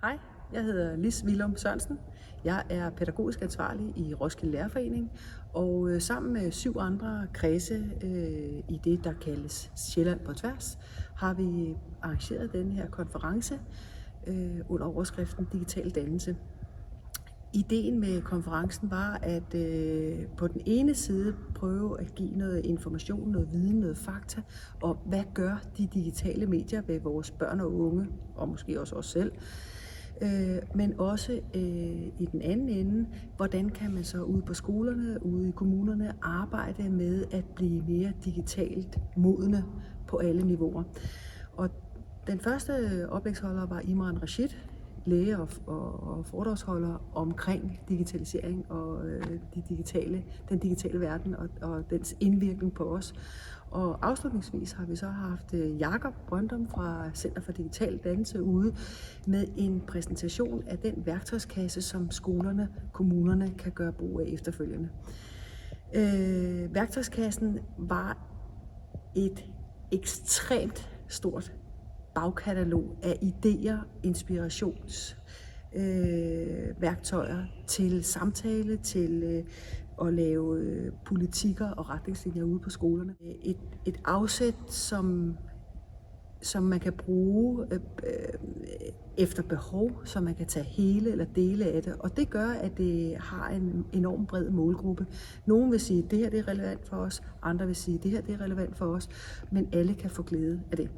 Hej, jeg hedder Lis Willum Sørensen. Jeg er pædagogisk ansvarlig i Roskilde Lærerforening, og sammen med 7 andre kredse i det, der kaldes Sjælland på tværs, har vi arrangeret denne her konference under overskriften Digital Dannelse. Ideen med konferencen var at på den ene side prøve at give noget information, noget viden, noget fakta om, hvad gør de digitale medier ved vores børn og unge, og måske også os selv. Men også i den anden ende, hvordan kan man så ude på skolerne, ude i kommunerne arbejde med at blive mere digitalt modne på alle niveauer. Og den første oplægsholder var Imran Rashid, læge og foredragsholder omkring digitalisering og den digitale verden og dens indvirkning på os. Og afslutningsvis har vi så haft Jakob Brøndum fra Center for Digital Dannelse ude med en præsentation af den værktøjskasse, som skolerne, kommunerne kan gøre brug af efterfølgende. Værktøjskassen var et ekstremt stort bagkatalog af idéer, inspirationsværktøjer til samtale, til at lave politikker og retningslinjer ude på skolerne. Et afsæt, som man kan bruge efter behov, så man kan tage hele eller dele af det. Og det gør, at det har en enorm bred målgruppe. Nogle vil sige, at det her det er relevant for os, andre vil sige, at det her det er relevant for os, men alle kan få glæde af det.